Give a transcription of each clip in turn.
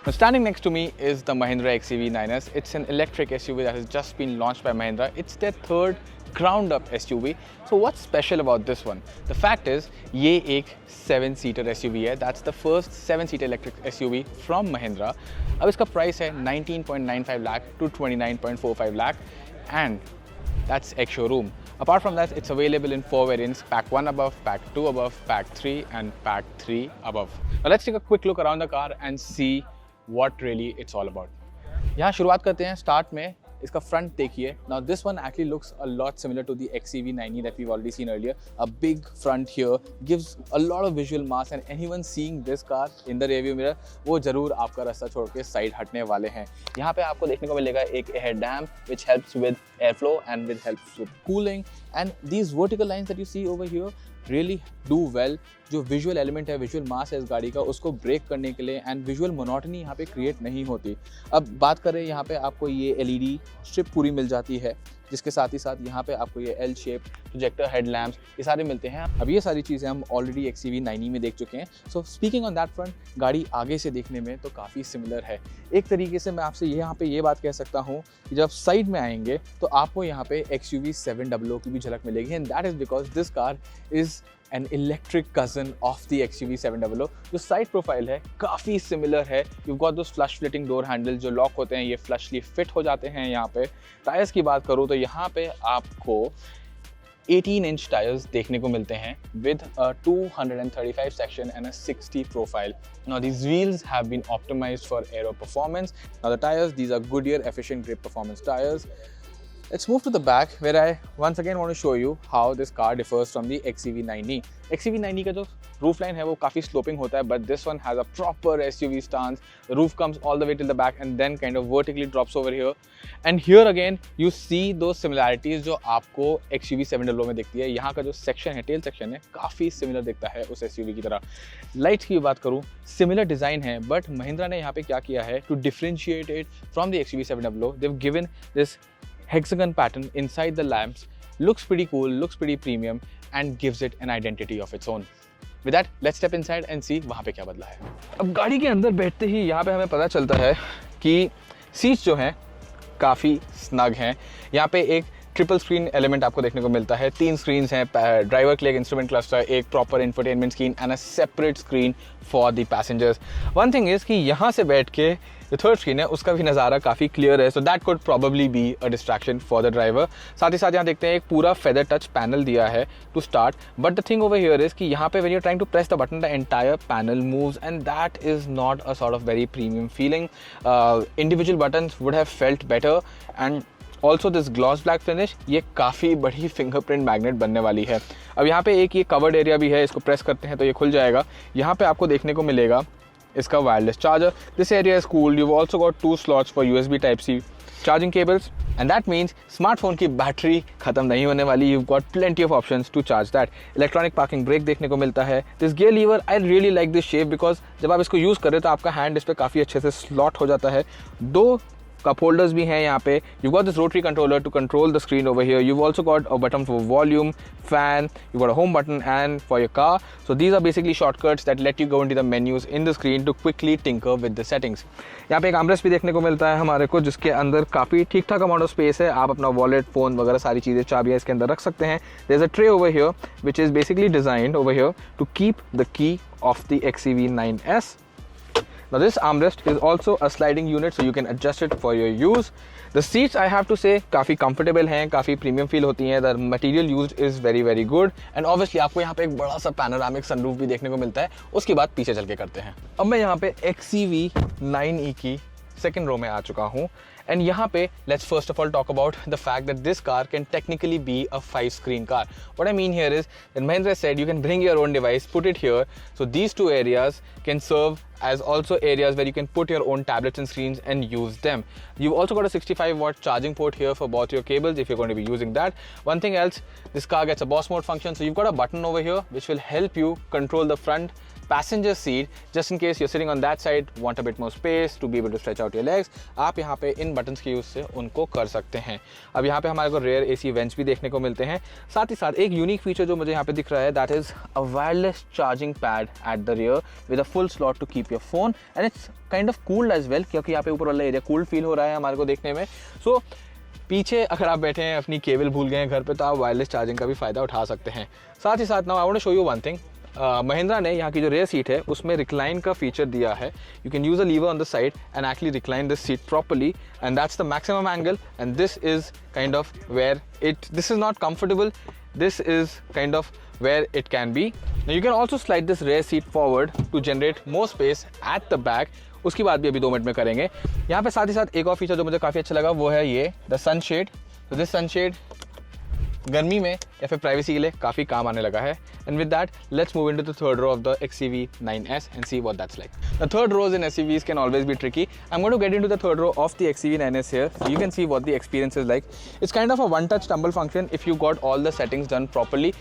Now standing next to me is the Mahindra XUV9S. It's an electric SUV that has just been launched by Mahindra. It's their third ground up SUV. So what's special about this one? The fact is, ये एक 7-seater SUV है. That's the first 7-seater electric SUV from Mahindra. अब इसका price है 19.95 lakh to 29.45 lakh and that's ex-showroom. Apart from that, it's available in 4 variants, Pack 1 above, Pack 2 above, Pack 3 and Pack 3 above. Now let's take a quick look around the car and see what really it's all about. यहाँ शुरुआत करते हैं start में. इसका front देखिए. Now this one actually looks a lot similar to the XUV9E that we've already seen earlier. A big front here gives a lot of visual mass and anyone seeing this car in the rearview mirror वो जरूर आपका रास्ता छोड़ के side हटने वाले हैं. यहाँ पे आपको देखने को मिलेगा एक head dam which helps with airflow and which helps with cooling, and these vertical lines that you see over here really do well. जो विजुअल एलिमेंट है, विजुअल मास है इस गाड़ी का, उसको ब्रेक करने के लिए एंड विजुअल मोनोटनी यहाँ पे क्रिएट नहीं होती. अब बात करें यहाँ पे आपको ये एलईडी स्ट्रिप पूरी मिल जाती है, जिसके साथ ही साथ यहाँ पे आपको ये एल शेप प्रोजेक्टर हेडलैम्प्स ये सारे मिलते हैं. अब ये सारी चीज़ें हम ऑलरेडी XUV9E में देख चुके हैं. सो स्पीकिंग ऑन दैट फ्रंट, गाड़ी आगे से देखने में तो काफ़ी सिमिलर है. एक तरीके से मैं आपसे यहाँ पे ये बात कह सकता हूँ कि जब साइड में आएंगे तो आपको यहाँ पे XUV700 की भी झलक मिलेगी and that is because this car is an electric cousin of the XUV700. जो साइड प्रोफाइल है काफ़ी सिमिलर है. You've got those flush fitting door handles जो लॉक होते हैं, ये फ्लशली फिट हो जाते हैं. यहाँ पे टायर्स की बात करूँ तो यहाँ पे आपको 18-inch टायर्स देखने को मिलते हैं with a 235 section and a 60 profile. Now these wheels have been optimized for aero performance. Now the tires, these are Goodyear efficient grip performance tires. Let's move to the back where I once again want to show you how this car differs from the XUV9E. XUV9E का जो roof line है वो काफ़ी sloping होता है, but this one has a proper SUV stance. The roof comes all the way till the back and then kind of vertically drops over here. And here again you see those similarities जो आपको XUV700 में दिखती है. यहाँ का जो section है, tail section है, काफ़ी similar दिखता है उस SUV की तरह. Lights की बात करूँ, similar design है, but Mahindra ने यहाँ पे क्या किया है to differentiate it from the XUV700. They've given this hexagon pattern inside the lamps. Looks pretty cool, looks pretty premium and gives it an identity of its own. With that, let's step inside and see वहाँ पे क्या बदला है. अब गाड़ी के अंदर बैठते ही यहाँ पे हमें पता चलता है कि सीट्स जो हैं काफ़ी स्नग हैं. यहाँ पे एक ट्रिपल स्क्रीन एलिमेंट आपको देखने को मिलता है. 3 स्क्रीन्स हैं, ड्राइवर के लिए इंस्ट्रूमेंट क्लस्टर, एक proper infotainment screen and a separate screen for the passengers. One thing is कि यहाँ से बैठ के जो थर्ड स्क्रीन है उसका भी नज़ारा काफ़ी क्लियर है, so that could probably be a distraction for the driver. साथ ही साथ यहाँ देखते हैं एक पूरा फेदर टच पैनल दिया है to start, but the thing over here is कि यहाँ पे when you trying to press the button the entire panel moves and that is not a sort of very premium feeling. Individual buttons would have felt better and also this gloss black finish ये काफ़ी बड़ी fingerprint magnet बनने वाली है. अब यहाँ पे एक ये कवर्ड एरिया भी है, इसको प्रेस करते हैं तो ये खुल जाएगा. यहाँ पे आपको देखने को मिलेगा इसका wireless charger. This area is cool. You also got 2 slots for USB Type-C charging cables and that means smartphone की बैटरी खत्म नहीं होने वाली. You got plenty of options to charge that. Electronic parking brake देखने को मिलता है. This gear lever I really like this shape because जब आप इसको यूज़ करें तो आपका हैंड इस पर काफ़ी अच्छे से स्लॉट हो जाता है. 2 कप होल्डर्स भी हैं यहाँ पे. You got this rotary controller to control the screen over here. You also got a button for volume, fan, you got a home button and for your car. So these are basically shortcuts that let you go into the menus in the screen to quickly tinker with the settings. यहाँ पे एक armrest भी देखने को मिलता है हमारे को, जिसके अंदर काफ़ी ठीक ठाक अमाउंट ऑफ स्पेस है. आप अपना वॉलेट, फ़ोन वगैरह सारी चीज़ें, चाबियाँ इसके अंदर रख सकते हैं. There's a tray over here which is basically designed over here to keep the key of the XUV9S. Now this armrest is also a sliding unit so you can adjust it for your use. The seats I have to say काफ़ी comfortable हैं, काफ़ी premium feel होती हैं. The material used is very very good and obviously आपको यहाँ पे एक बड़ा सा panoramic sunroof भी देखने को मिलता है. उसकी बात पीछे चल के करते हैं. अब मैं यहाँ पे XUV9E की सेकेंड रो में आ चुका हूँ एंड यहाँ पे let's first of all talk about the fact that this car can technically be a 5-screen car. What I mean here is that Mahindra said you can bring your own device, put it here, so these 2 areas can serve as also areas where you can put your own tablets and screens and use them. You've also got a 65-watt charging port here for both your cables if you're going to be using that. One thing else, this car gets a boss mode function, so you've got a button over here which will help you control the front passenger seat just in case you're sitting on that side, want a bit more space to be able to stretch out your legs. आप यहाँ पे इन buttons के use से उनको कर सकते हैं. अब यहाँ पे हमारे को rear AC vents भी देखने को मिलते हैं. साथ ही साथ एक यूनिक फीचर जो मुझे यहाँ पे दिख रहा है, that is a wireless charging pad at the rear with a full slot to keep keep your phone and it's kind of cooled as well, क्योंकि यहाँ पे ऊपर वाला एरिया कूल्ड फील हो रहा है हमारे को देखने में। सो पीछे अगर आप बैठे हैं, अपनी केबल भूल गए हैं घर पे, तो आप वायरलेस चार्जिंग का भी फ़ायदा उठा सकते हैं। साथ ही साथ now I want to show you one thing, Mahindra ने यहाँ की जो रेयर सीट है उसमें रिक्लाइन का फीचर दिया है। You can use a lever on the side and actually recline this seat properly and that's the maximum angle and this is kind of where this is not comfortable, this is kind of where it can be. Now you can also slide this rear seat forward to generate more space at the back. उसकी बात भी अभी 2 minute में करेंगे। यहाँ पे साथ ही साथ एक और फीचर जो मुझे काफ़ी अच्छा लगा वो है ये द सनशेड। तो दिस सनशेड गर्मी में या फिर प्राइवेसी के लिए काफ़ी काम आने लगा है। And with that let's move into the third row of the XCV 9S and see what that's like. The third rows in SUVs can always be tricky. I am going to get into the third row of the XCV 9S here. You can see what the experience is like. It's kind of a one-touch tumble function if you got all the settings done properly.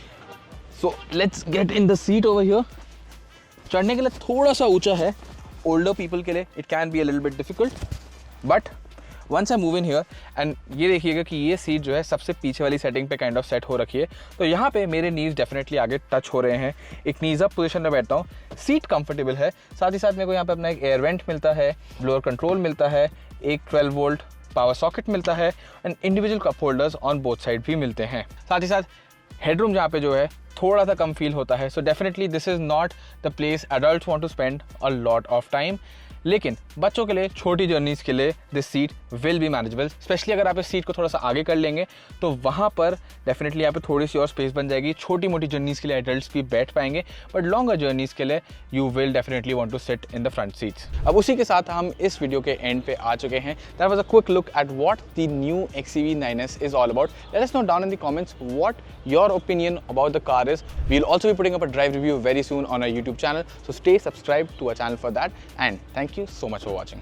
So let's get in the seat over here. चढ़ने के लिए थोड़ा सा ऊंचा है, older people के लिए it can be a little bit difficult, but once I move in here and ये देखिएगा कि ये सीट जो है सबसे पीछे वाली सेटिंग पे काइंड ऑफ सेट हो रखी है। तो यहाँ पे मेरे नीज डेफिनेटली आगे टच हो रहे हैं। एक नीज अप पोजीशन में बैठता हूँ, सीट कंफर्टेबल है, साथ ही साथ मेरे को यहाँ पे अपना एक एयर वेंट मिलता है, ब्लोअर कंट्रोल मिलता है, एक 12 वोल्ट पावर सॉकेट मिलता है and individual cup holders on both side भी मिलते हैं। साथ ही साथ हेडरूम जहाँ पे जो है थोड़ा सा कम फील होता है। So definitely this is not the place adults want to spend a lot of time, लेकिन बच्चों के लिए छोटी जर्नीज के लिए this seat will be manageable. Specially अगर आप इस सीट को थोड़ा सा आगे कर लेंगे तो वहाँ पर डेफिनेटली यहाँ पे थोड़ी सी और स्पेस बन जाएगी। छोटी मोटी जर्नीज के लिए एडल्ट्स भी बैठ पाएंगे, बट लॉन्गर जर्नीज के लिए you will definitely want to sit in the front seats. अब उसी के साथ हम इस वीडियो के एंड पे आ चुके हैं। That was a quick look at what the new XCV 9S is all about. Let us know down in the comments what your opinion about the car is. We will also be putting up a drive review very soon on our YouTube channel, so stay subscribed to our channel for that, and thank you so much for watching.